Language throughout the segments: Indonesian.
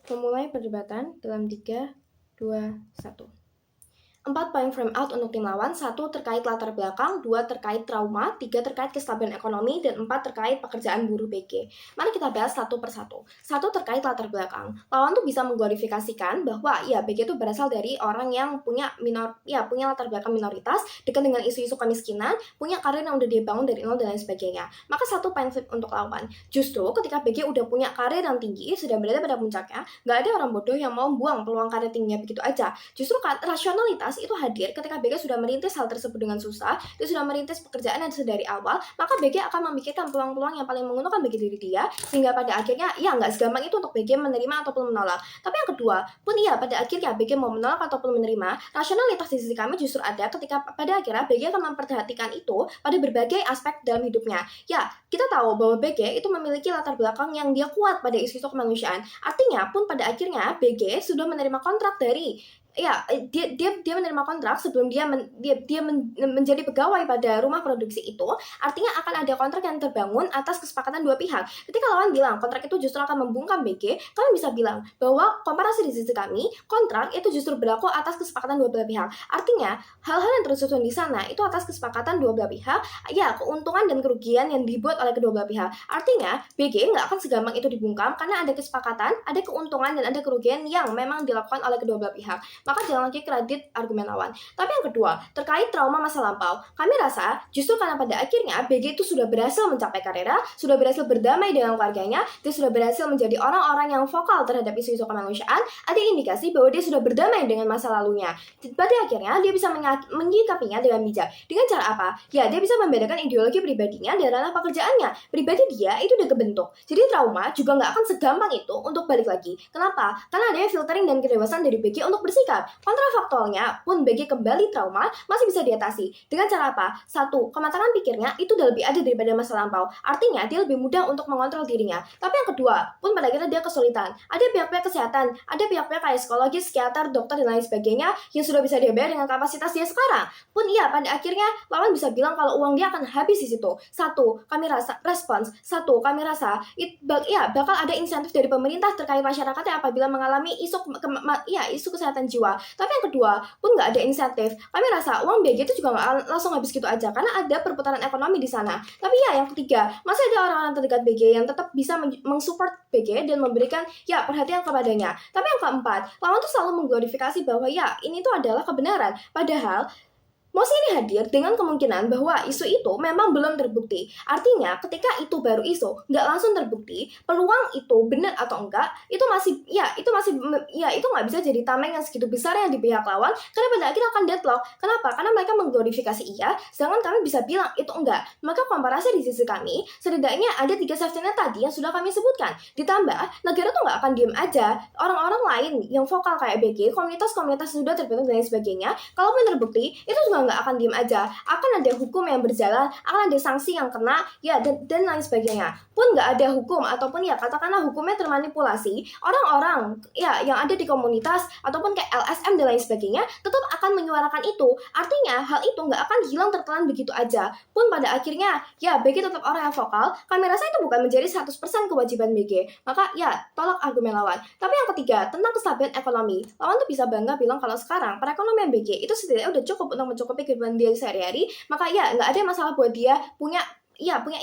Memulai perdebatan dalam 3, 2, 1. 4 poin frame out untuk tim lawan. 1 terkait latar belakang, 2 terkait trauma, 3 terkait kestabilan ekonomi, dan 4 terkait pekerjaan buruh BG. Mari kita bahas satu persatu. 1 terkait latar belakang. Lawan tuh bisa mengglorifikasikan bahwa ya BG itu berasal dari orang yang punya latar belakang minoritas, dekat dengan isu-isu kemiskinan, punya karir yang udah dia bangun dari nol dan lain sebagainya. Maka 1 poin flip untuk lawan. Justru ketika BG udah punya karir yang tinggi, sudah berada pada puncaknya, nggak ada orang bodoh yang mau buang peluang karir tingginya begitu aja. Justru rasionalitas itu hadir ketika BG sudah merintis hal tersebut dengan susah, dia sudah merintis pekerjaan yang dari awal, maka BG akan memikirkan peluang-peluang yang paling menguntungkan bagi diri dia, sehingga pada akhirnya ya nggak segampang itu untuk BG menerima ataupun menolak. Tapi yang kedua, pun iya pada akhirnya BG mau menolak ataupun menerima, rasionalitas di sisi kami justru ada ketika pada akhirnya BG akan memperhatikan itu pada berbagai aspek dalam hidupnya. Ya, kita tahu bahwa BG itu memiliki latar belakang yang dia kuat pada isu-isu kemanusiaan. Artinya pun pada akhirnya BG sudah menerima kontrak dari dia menerima kontrak sebelum dia menjadi pegawai pada rumah produksi itu, artinya akan ada kontrak yang terbangun atas kesepakatan dua pihak. Ketika lawan bilang kontrak itu justru akan membungkam BG, kami bisa bilang bahwa komparasi di sisi kami, kontrak itu justru berlaku atas kesepakatan dua belah pihak. Artinya, hal-hal yang tersusun di sana itu atas kesepakatan dua belah pihak, ya keuntungan dan kerugian yang dibuat oleh kedua belah pihak. Artinya, BG nggak akan segampang itu dibungkam karena ada kesepakatan, ada keuntungan, dan ada kerugian yang memang dilakukan oleh kedua belah pihak. Maka jangan lagi kredit argumen lawan. Tapi yang kedua, terkait trauma masa lampau, kami rasa justru karena pada akhirnya BG itu sudah berhasil mencapai karirnya, sudah berhasil berdamai dengan keluarganya, dia sudah berhasil menjadi orang-orang yang vokal terhadap isu-isu kemanusiaan, ada indikasi bahwa dia sudah berdamai dengan masa lalunya. Pada akhirnya dia bisa menyikapinya dengan bijak. Dengan cara apa? Ya, dia bisa membedakan ideologi pribadinya dan ranah pekerjaannya. Pribadi dia itu udah kebentuk. Jadi trauma juga nggak akan segampang itu untuk balik lagi. Kenapa? Karena adanya filtering dan kedewasaan dari BG untuk bersikap. Kontrafaktualnya pun BG kembali trauma masih bisa diatasi. Dengan cara apa? 1. Kematangan pikirnya itu udah lebih ada daripada masa lampau. Artinya dia lebih mudah untuk mengontrol dirinya. Tapi yang kedua, pun pada akhirnya dia kesulitan. Ada pihak-pihak kesehatan, ada pihak-pihak kayak psikologis, psikiater, dokter, dan lain sebagainya yang sudah bisa dia bayar dengan kapasitas dia sekarang. Pun iya, pada akhirnya lawan bisa bilang kalau uang dia akan habis di situ. 1. Kami rasa respons. 1. Kami rasa bakal ada insentif dari pemerintah terkait masyarakat yang apabila mengalami isu kesehatan jiwa. Tapi yang kedua, pun nggak ada insentif. Kami rasa uang BG itu juga nggak langsung habis gitu aja, karena ada perputaran ekonomi di sana. Tapi ya yang ketiga, masih ada orang-orang terdekat BG yang tetap bisa mensupport BG dan memberikan perhatian kepadanya. Tapi yang keempat, lawan tuh selalu mengglorifikasi bahwa ini tuh adalah kebenaran. Padahal Mosi ini hadir dengan kemungkinan bahwa isu itu memang belum terbukti. Artinya, ketika itu baru isu, nggak langsung terbukti, peluang itu benar atau enggak, itu nggak bisa jadi tameng yang segitu besar yang di pihak lawan, karena pada akhirnya akan deadlock. Kenapa? Karena mereka mengglorifikasi iya, sedangkan kami bisa bilang itu enggak. Maka komparasi di sisi kami, setidaknya ada 3 safety net tadi yang sudah kami sebutkan. Ditambah, negara tuh nggak akan diem aja. Orang-orang lain yang vokal kayak BG, komunitas-komunitas sudah terbentuk dan lain sebagainya, kalaupun terbukti, itu juga nggak akan diem aja, akan ada hukum yang berjalan, akan ada sanksi yang kena, dan lain sebagainya. Pun nggak ada hukum ataupun katakanlah hukumnya termanipulasi, orang-orang yang ada di komunitas ataupun kayak LSM dan lain sebagainya tetap akan menyuarakan itu. Artinya hal itu nggak akan hilang tertelan begitu aja. Pun pada akhirnya BG tetap orang yang vokal. Kami rasa itu bukan menjadi 100% kewajiban BG. Maka tolak argumen lawan. Tapi yang ketiga, tentang kestabilan ekonomi, lawan tuh bisa bangga bilang kalau sekarang perekonomian BG itu setidaknya udah cukup untuk mencukupi kehidupan dia sehari-hari, maka nggak ada masalah buat dia punya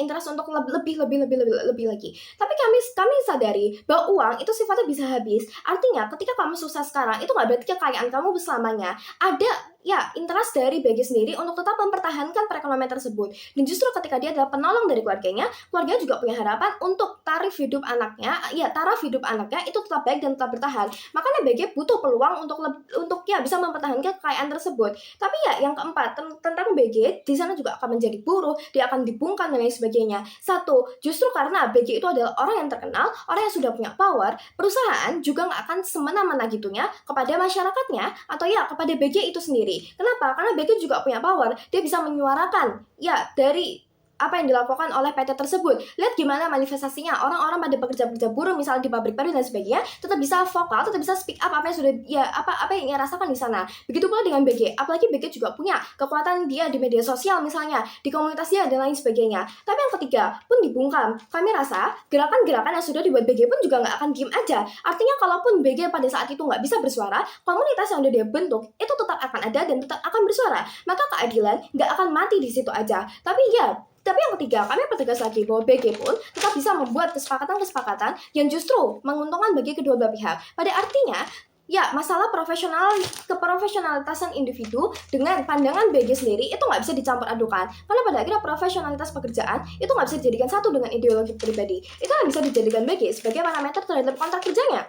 interest untuk lebih lagi. Tapi kami sadari bahwa uang itu sifatnya bisa habis. Artinya ketika kamu sukses sekarang, itu nggak berarti kekayaan kamu selamanya. Ada interest dari BG sendiri untuk tetap mempertahankan perekonomian tersebut. Dan justru ketika dia adalah penolong dari keluarganya juga punya harapan untuk taraf hidup anaknya itu tetap baik dan tetap bertahan. Makanya BG butuh peluang untuk bisa mempertahankan kekayaan tersebut. Tapi yang keempat, tentang BG di sana juga akan menjadi buruh, dia akan dibungkam dan lain sebagainya. 1. Justru karena BG itu adalah orang yang terkenal, orang yang sudah punya power, perusahaan juga nggak akan semena-mena gitunya kepada masyarakatnya atau kepada BG itu sendiri. Kenapa? Karena BG juga punya power, dia bisa menyuarakan dari apa yang dilakukan oleh PT tersebut. Lihat gimana manifestasinya, orang-orang pada pekerja-pekerja buruh misalnya di pabrik-pabrik dan sebagainya tetap bisa vokal, tetap bisa speak up apa yang sudah apa yang ia rasakan di sana. Begitu pula dengan BG, apalagi BG juga punya kekuatan dia di media sosial misalnya, di komunitas dia dan lain sebagainya. Tapi yang ketiga pun dibungkam. Kami rasa gerakan-gerakan yang sudah dibuat BG pun juga nggak akan diem aja. Artinya kalaupun BG pada saat itu nggak bisa bersuara, komunitas yang udah dia bentuk itu tetap akan ada dan tetap akan bersuara. Maka keadilan nggak akan mati di situ aja. Tapi yang ketiga, kami pertegas lagi bahwa BG pun tetap bisa membuat kesepakatan-kesepakatan yang justru menguntungkan bagi kedua belah pihak. Pada artinya, ya, masalah keprofesionalitasan individu dengan pandangan BG sendiri itu nggak bisa dicampur adukan. Karena pada akhirnya profesionalitas pekerjaan itu nggak bisa dijadikan satu dengan ideologi pribadi. Itu yang bisa dijadikan BG sebagai parameter terhadap kontrak kerjanya.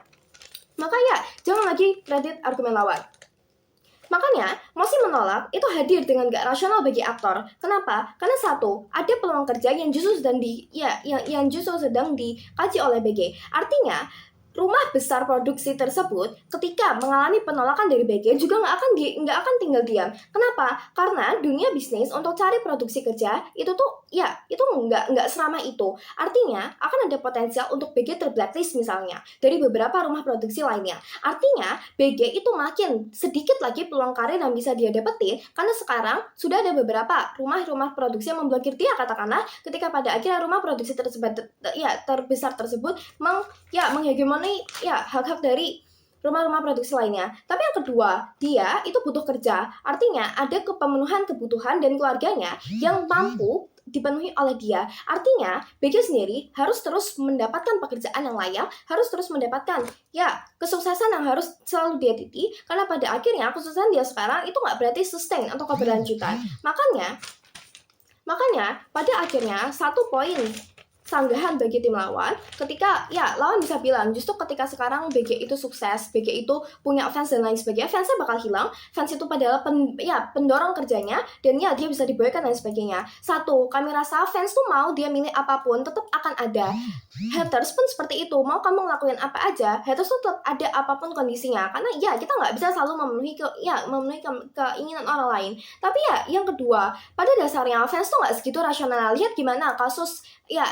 Maka ya, jangan lagi kredit argumen lawan. Makanya, Mosi menolak itu hadir dengan gak rasional bagi aktor. Kenapa? Karena satu, ada peluang kerja yang justru sedang dikaji oleh BG. Artinya, rumah besar produksi tersebut ketika mengalami penolakan dari BG juga nggak akan tinggal diam. Kenapa? Karena dunia bisnis untuk cari produksi kerja itu tuh itu nggak seramah itu. Artinya akan ada potensial untuk BG terblacklist misalnya dari beberapa rumah produksi lainnya. Artinya BG itu makin sedikit lagi peluang karir yang bisa dia dapetin karena sekarang sudah ada beberapa rumah produksi yang memblokir dia, katakanlah ketika pada akhirnya rumah produksi tersebut terbesar tersebut menghegemoni hak-hak dari rumah-rumah produksi lainnya. Tapi yang kedua, dia itu butuh kerja. Artinya ada pemenuhan kebutuhan dan keluarganya yang mampu dipenuhi oleh dia. Artinya BG sendiri harus terus mendapatkan pekerjaan yang layak, harus terus mendapatkan kesuksesan yang harus selalu dia titi, karena pada akhirnya kesuksesan dia sekarang itu nggak berarti sustain atau keberlanjutan. Makanya pada akhirnya satu poin sanggahan bagi tim lawan ketika lawan bisa bilang justru ketika sekarang BG itu sukses, BG itu punya fans dan lain sebagainya, fansnya bakal hilang. Fans itu padahal pendorong kerjanya dan dia bisa diboykan dan sebagainya. Satu, kami rasa fans tuh mau dia milih apapun tetap akan ada. Haters pun seperti itu, mau kamu ngelakuin apa aja, haters tuh tetap ada apapun kondisinya. Karena kita nggak bisa selalu memenuhi keinginan orang lain. Tapi yang kedua, pada dasarnya fans tuh nggak segitu rasional. Lihat gimana kasus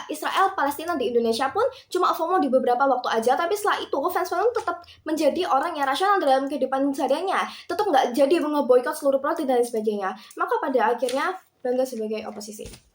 Israel Palestina di Indonesia pun cuma FOMO di beberapa waktu aja, tapi setelah itu fans tetap menjadi orang yang rasional dalam kehidupan sehariannya, tetap nggak jadi ngeboikot seluruh produk dan sebagainya. Maka pada akhirnya bangga sebagai oposisi.